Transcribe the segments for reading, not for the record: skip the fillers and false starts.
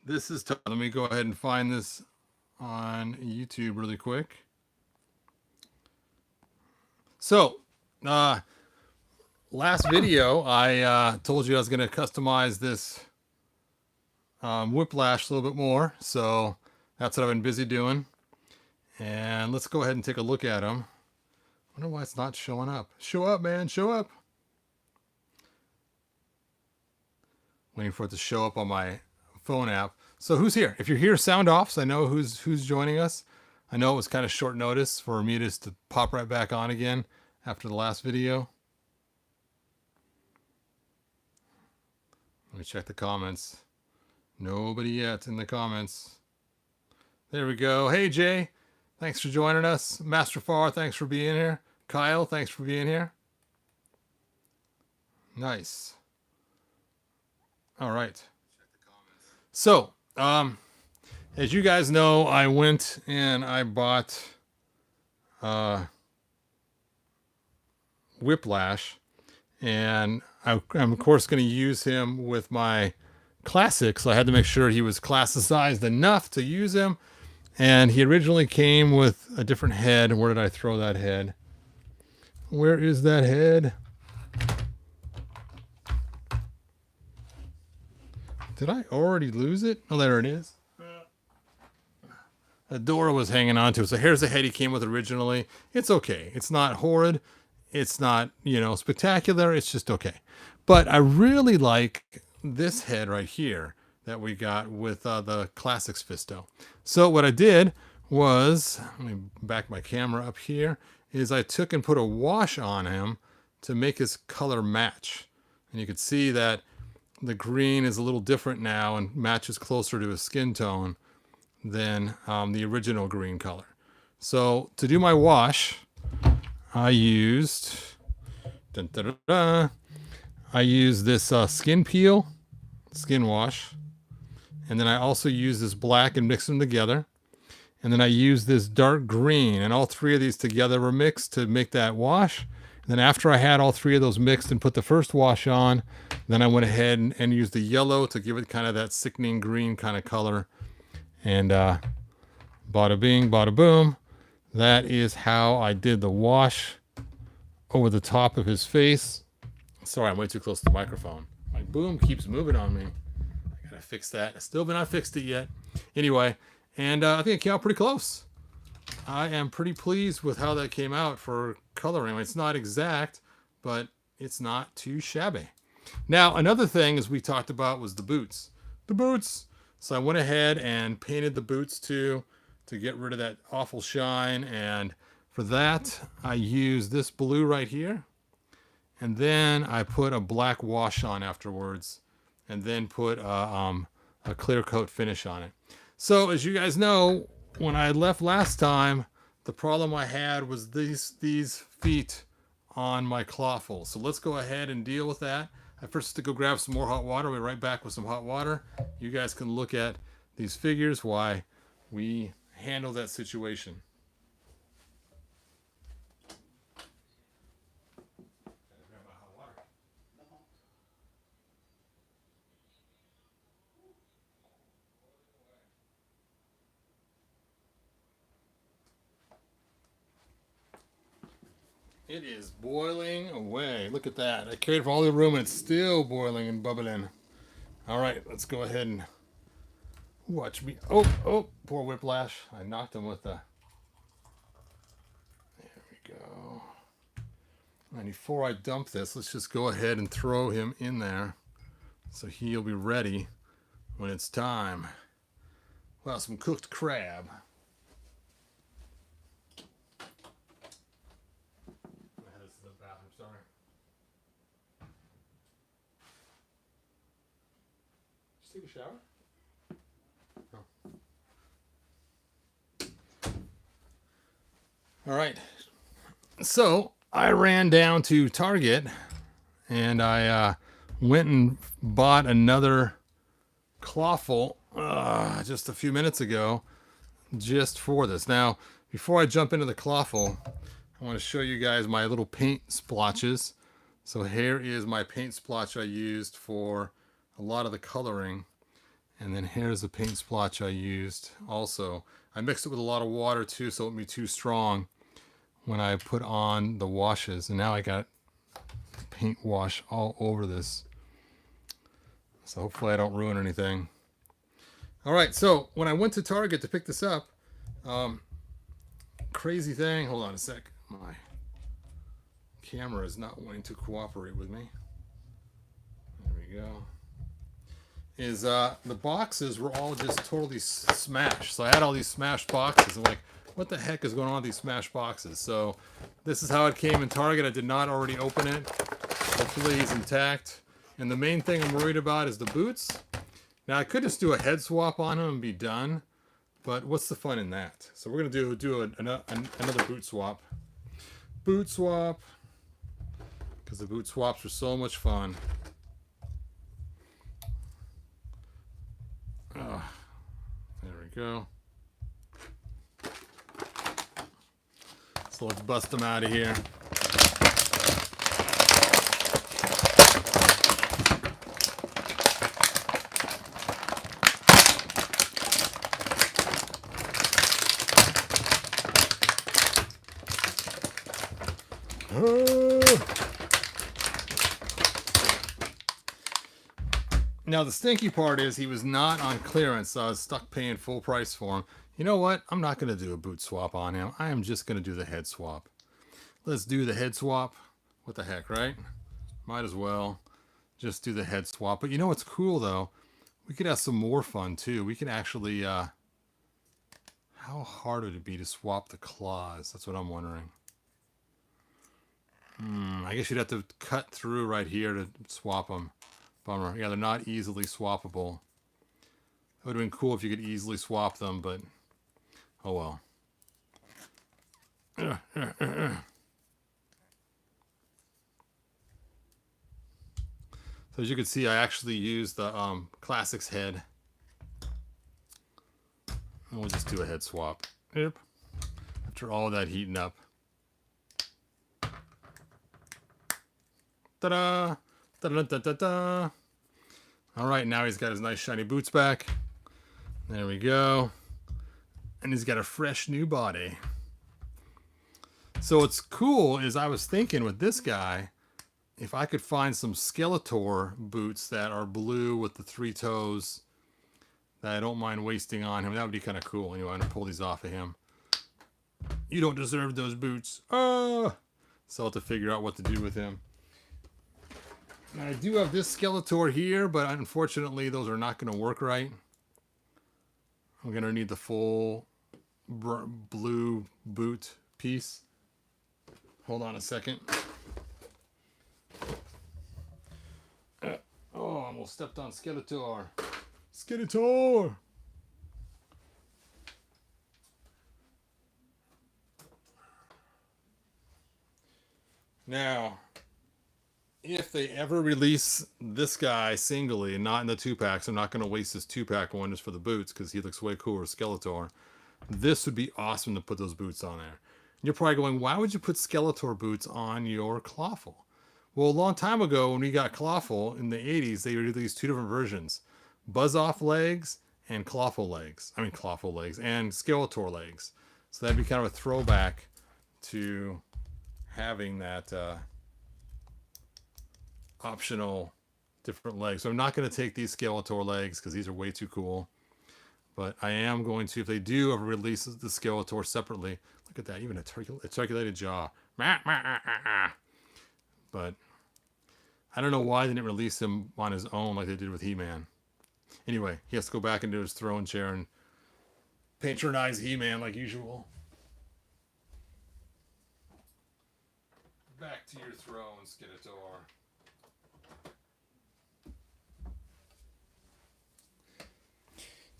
This is tough. Let me go ahead and find this on YouTube really quick. So, last video, I told you I was going to customize this Whiplash a little bit more. So that's what I've been busy doing. And let's go ahead and take a look at them. I wonder why it's not showing up. Show up, man. Show up. Waiting for it to show up on my phone app. So who's here? If you're here, sound off so I know who's joining us. I know it was kind of short notice for me just to pop right back on again after the last video. Let me check the comments. Nobody yet in the comments. There we go. Hey, Jay. Thanks for joining us. Master Far, thanks for being here. Kyle, thanks for being here. Nice. All right. So, as you guys know, I went and I bought Whiplash, and I'm of course going to use him with my classic, so I had to make sure he was classicized enough to use him. And he originally came with a different head. Where did I throw that head? Where is that head? Did I already lose it? Oh, there it is. Adora was hanging on to it. So here's the head he came with originally. It's okay. It's not horrid. It's not, spectacular. It's just okay. But I really like this head right here that we got with the Classics Fisto. So what I did was, let me back my camera up here, is I took and put a wash on him to make his color match. And you can see that the green is a little different now and matches closer to his skin tone than the original green color. So to do my wash, I used this skin peel, skin wash, and then I also used this black and mixed them together. And then I used this dark green, and all three of these together were mixed to make that wash. And then after I had all three of those mixed and put the first wash on, then I went ahead and used the yellow to give it kind of that sickening green kind of color. And bada bing, bada boom. That is how I did the wash over the top of his face. Sorry, I'm way too close to the microphone. My boom keeps moving on me. I gotta fix that. I still have not fixed it yet. Anyway, and I think it came out pretty close. I am pretty pleased with how that came out for coloring. It's not exact, but it's not too shabby. Now, another thing, as we talked about, was the boots. The boots! So I went ahead and painted the boots too to get rid of that awful shine. And for that, I used this blue right here. And then I put a black wash on afterwards. And then put a clear coat finish on it. So as you guys know, when I left last time, the problem I had was these feet on my Clawful. So let's go ahead and deal with that. I first have to go grab some more hot water. We'll be right back with some hot water. You guys can look at these figures, why we handle that situation. It is boiling away. Look at that. I carried it from all the room and it's still boiling and bubbling. All right, let's go ahead and watch me. Oh, poor Whiplash. I knocked him with the... There we go. And before I dump this, let's just go ahead and throw him in there so he'll be ready when it's time. Well, some cooked crab. Take a shower? Oh. All right. So I ran down to Target and I went and bought another Clawful just a few minutes ago just for this. Now, before I jump into the Clawful, I want to show you guys my little paint splotches. So here is my paint splotch I used for a lot of the coloring. And then here's the paint splotch I used also. I mixed it with a lot of water too, so it wouldn't be too strong when I put on the washes. And now I got paint wash all over this. So hopefully I don't ruin anything. All right, so when I went to Target to pick this up, crazy thing, hold on a sec. My camera is not wanting to cooperate with me. There we go. Is the boxes were all just totally smashed. So I had all these smashed boxes. I'm like, what the heck is going on with these smashed boxes? So this is how it came in Target. I did not already open it. Hopefully he's intact. And the main thing I'm worried about is the boots. Now I could just do a head swap on him and be done, but what's the fun in that? So we're gonna do another boot swap. Boot swap, because the boot swaps are so much fun. Oh, there we go. So let's bust them out of here. Now the stinky part is he was not on clearance, so I was stuck paying full price for him. You know what? I'm not going to do a boot swap on him. I am just going to do the head swap. Let's do the head swap. What the heck, right? Might as well just do the head swap. But you know what's cool though? We could have some more fun too. We could actually, how hard would it be to swap the claws? That's what I'm wondering. I guess you'd have to cut through right here to swap them. Bummer. Yeah, they're not easily swappable. It would have been cool if you could easily swap them, but oh well. So as you can see, I actually used the Classics head. And we'll just do a head swap. Yep. After all that heating up. Ta-da! Da-da-da-da-da. All right, now he's got his nice shiny boots back. There we go. And he's got a fresh new body. So what's cool is I was thinking with this guy, if I could find some Skeletor boots that are blue with the 3 toes that I don't mind wasting on him, that would be kind of cool. Anyway, I'm going to pull these off of him. You don't deserve those boots. Oh! So I'll have to figure out what to do with him. Now, I do have this Skeletor here, but unfortunately those are not going to work right. I'm going to need the full blue boot piece. Hold on a second. Oh, I almost stepped on Skeletor. Skeletor! Now, if they ever release this guy singly and not in the 2-packs, I'm not going to waste this 2-pack one just for the boots because he looks way cooler with Skeletor. This would be awesome to put those boots on there. You're probably going, why would you put Skeletor boots on your Clawful? Well, a long time ago when we got Clawful in the 80s, they released 2 different versions. Buzz-off legs and Clawful legs. I mean Clawful legs and Skeletor legs. So that'd be kind of a throwback to having that optional different legs. So I'm not going to take these Skeletor legs because these are way too cool. But I am going to, if they do ever release the Skeletor separately, look at that, even a articulated jaw. But I don't know why they didn't release him on his own like they did with He-Man. Anyway, he has to go back into his throne chair and patronize He-Man like usual. Back to your throne, Skeletor.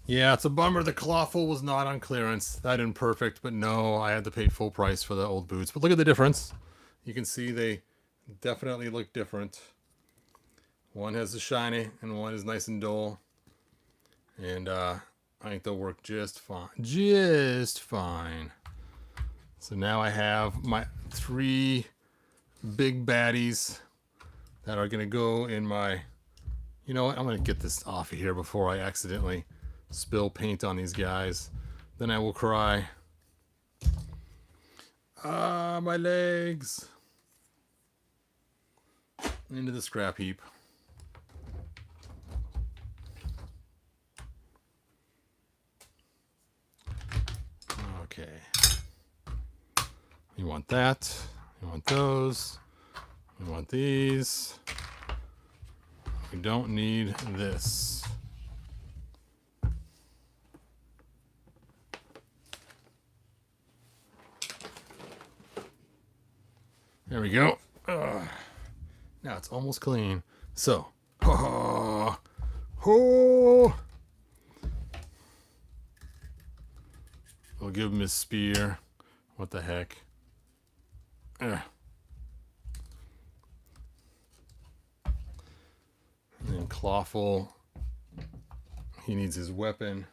Yeah, it's a bummer the Clawful was not on clearance. That imperfect, but no, I had to pay full price for the old boots. But look at the difference. You can see they definitely look different. One has the shiny and one is nice and dull. And I think they'll work just fine. Just fine. So now I have my 3 big baddies that are going to go in my You know what? I'm going to get this off of here before I accidentally spill paint on these guys. Then I will cry. Ah, my legs. Into the scrap heap. Okay. You want that. You want those. We want these. We don't need this. There we go. Now it's almost clean. So, we'll give him his spear. What the heck? And then Clawful, he needs his weapon.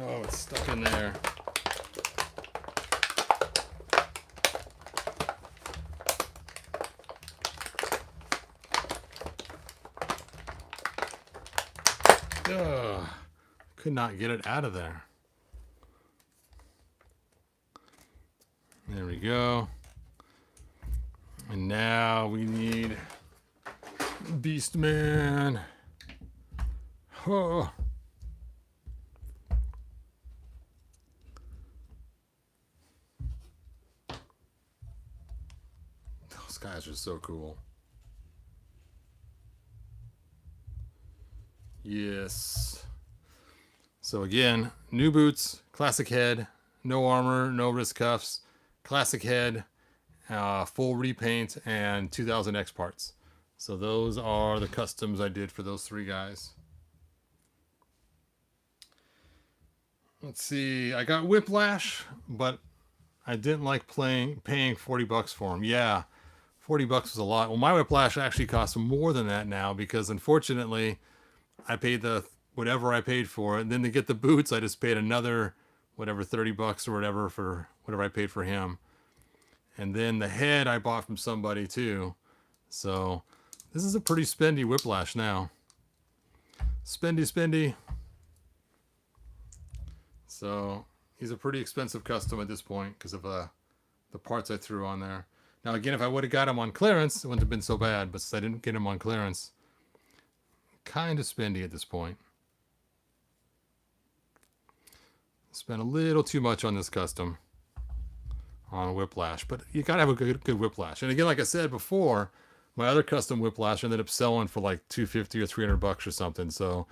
Oh, it's stuck in there. Ugh, could not get it out of there. There we go. And now we need Beastman. Oh. Those guys are so cool. Yes. So again, new boots, classic head, no armor, no wrist cuffs, classic head, full repaint, and 2000X parts. So those are the customs I did for those three guys. Let's see. I got Whiplash, but I didn't like paying 40 bucks for him. Yeah, 40 bucks was a lot. Well, my Whiplash actually costs more than that now because unfortunately I paid the whatever I paid for it. And then to get the boots, I just paid another whatever 30 bucks or whatever for whatever I paid for him. And then the head I bought from somebody too. So this is a pretty spendy Whiplash now. Spendy. So he's a pretty expensive custom at this point because of the parts I threw on there. Now again, if I would have got him on clearance, it wouldn't have been so bad. But since I didn't get him on clearance, kind of spendy at this point. Spent a little too much on this custom on Whiplash, but you gotta have a good Whiplash. And again, like I said before, my other custom Whiplash ended up selling for like $250 or 300 bucks or something. So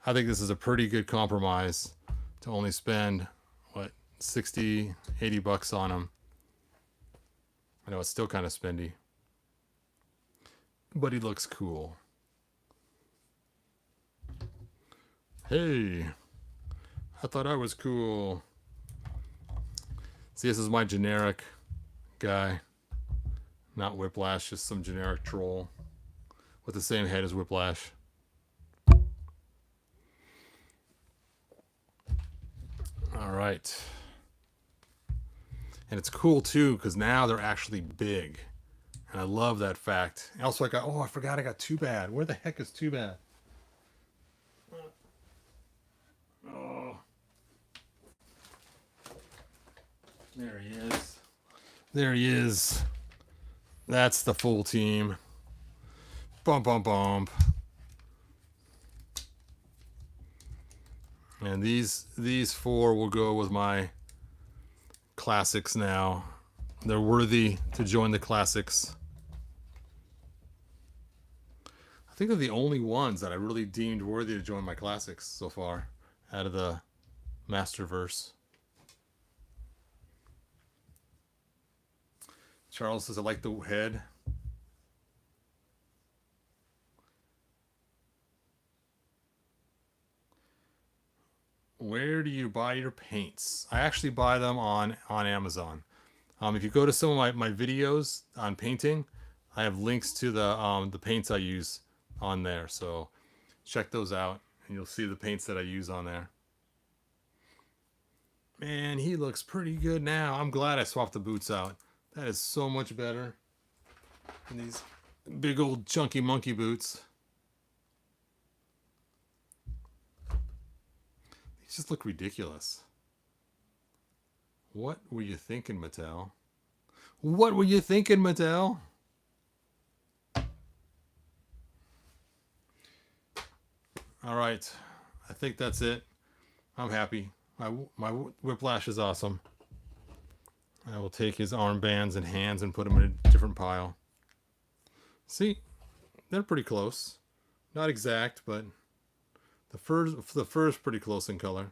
I think this is a pretty good compromise to only spend what 60, 80 bucks on them. I know it's still kind of spendy, but he looks cool. Hey, I thought I was cool. See, this is my generic guy. Not Whiplash, just some generic troll with the same head as Whiplash. All right. And it's cool too because now they're actually big. And I love that fact. Also, I forgot I got Too Bad. Where the heck is Too Bad? Oh. There he is. There he is. That's the full team. Bump. And these four will go with my classics now. They're worthy to join the classics. I think they're the only ones that I really deemed worthy to join my classics so far out of the Masterverse. Charles says, I like the head. Where do you buy your paints? I actually buy them on Amazon. If you go to some of my videos on painting, I have links to the paints I use on there. So check those out and you'll see the paints that I use on there. Man, he looks pretty good now. I'm glad I swapped the boots out. That is so much better than these big old chunky monkey boots. These just look ridiculous. What were you thinking, Mattel? What were you thinking, Mattel? All right. I think that's it. I'm happy. My Whiplash is awesome. I will take his armbands and hands and put them in a different pile. See, they're pretty close. Not exact, but the fur's pretty close in color.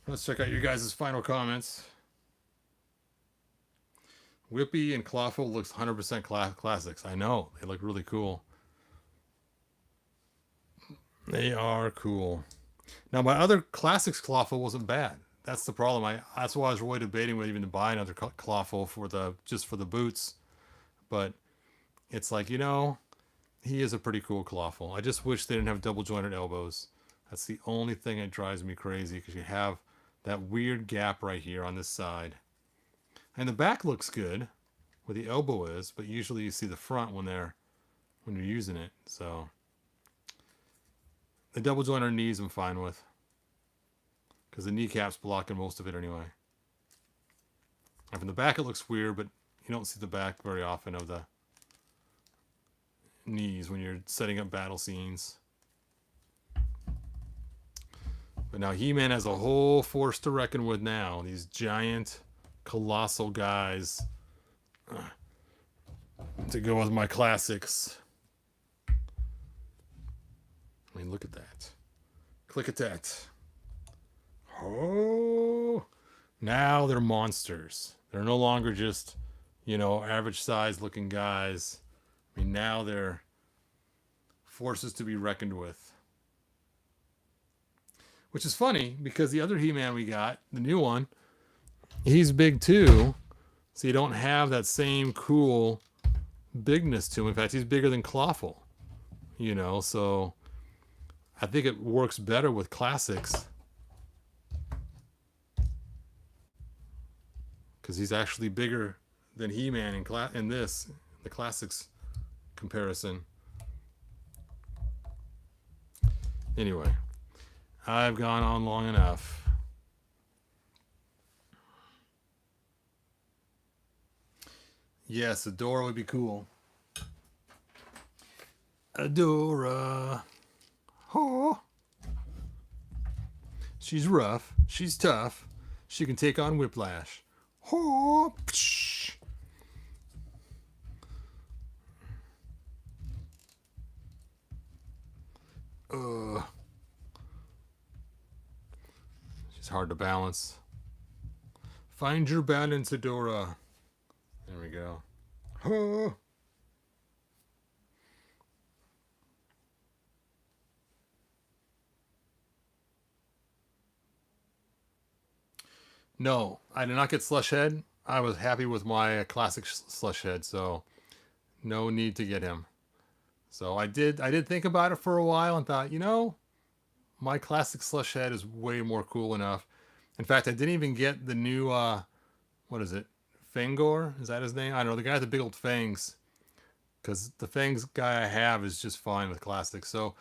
Let's check out your guys' final comments. Whippy and Clawful looks 100% classics. I know. They look really cool. They are cool. Now, my other classics Clawful wasn't bad. That's the problem. That's why I was really debating whether even to buy another Clawful for just for the boots. But it's like, you know, he is a pretty cool Clawful. I just wish they didn't have double jointed elbows. That's the only thing that drives me crazy, because you have that weird gap right here on this side. And the back looks good where the elbow is, but usually you see the front when you're using it. So the double jointed knees I'm fine with, because the kneecap's blocking most of it anyway. And from the back it looks weird, but you don't see the back very often of the knees when you're setting up battle scenes. But now He-Man has a whole force to reckon with now. These giant, colossal guys to go with my classics. I mean, look at that. Click at that. Oh, now they're monsters. They're no longer just, you know, average size looking guys. I mean, now they're forces to be reckoned with. Which is funny, because the other He-Man we got, the new one, he's big too. So you don't have that same cool bigness to him. In fact, he's bigger than Clawful. You know, so I think it works better with classics, because he's actually bigger than He-Man in the classics comparison. Anyway, I've gone on long enough. Yes, Adora would be cool. Adora. Oh. She's rough. She's tough. She can take on Whiplash. Oh. Psh. She's hard to balance. Find your balance, Adora. There we go. Oh. No, I did not get Slush Head. I was happy with my classic Slush Head, so no need to get him. So I did think about it for a while and thought, you know, my classic Slush Head is way more cool enough. In fact, I didn't even get the new, what is it? Fangor? Is that his name? I don't know. The guy with the big old fangs. Because the fangs guy I have is just fine with classics. So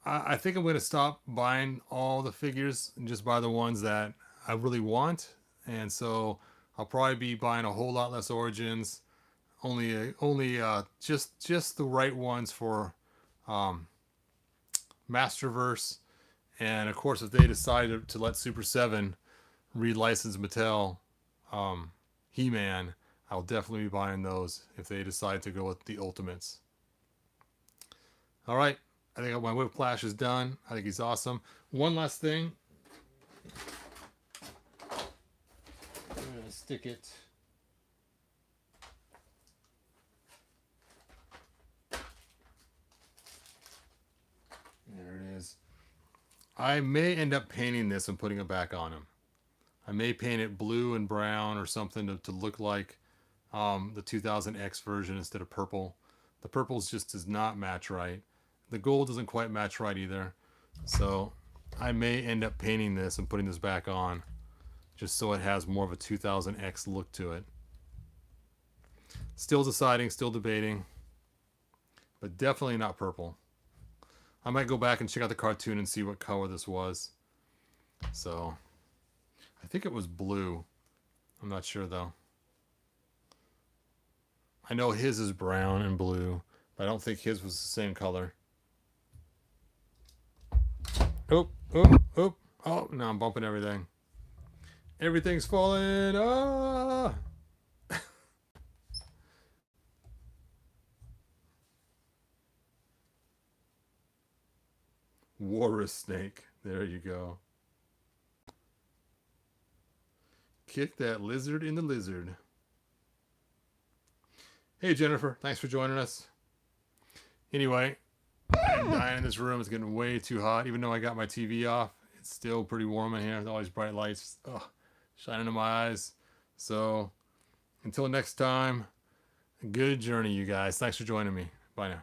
I think I'm going to stop buying all the figures and just buy the ones that I really want. And so I'll probably be buying a whole lot less Origins. Only just the right ones for Masterverse. And of course, if they decide to let Super 7 relicense Mattel He-Man, I'll definitely be buying those if they decide to go with the Ultimates. All right, I think my Whiplash is done. I think he's awesome. One last thing. I'm going to stick it. There it is. I may end up painting this and putting it back on him. I may paint it blue and brown or something to look like the 2000X version instead of purple. The purples just does not match right. The gold doesn't quite match right either. So I may end up painting this and putting this back on just so it has more of a 2000X look to it. Still deciding, still debating, but definitely not purple. I might go back and check out the cartoon and see what color this was. So I think it was blue. I'm not sure though. I know his is brown and blue, but I don't think his was the same color. Oh, oh, oh, oh, now I'm bumping everything. Everything's falling. Ah! Walrus snake. There you go. Kick that lizard in the lizard. Hey, Jennifer. Thanks for joining us. Anyway, I'm dying in this room. It's getting way too hot. Even though I got my TV off, it's still pretty warm in here. There's all these bright lights shining in my eyes. So until next time, good journey, you guys. Thanks for joining me. Bye now.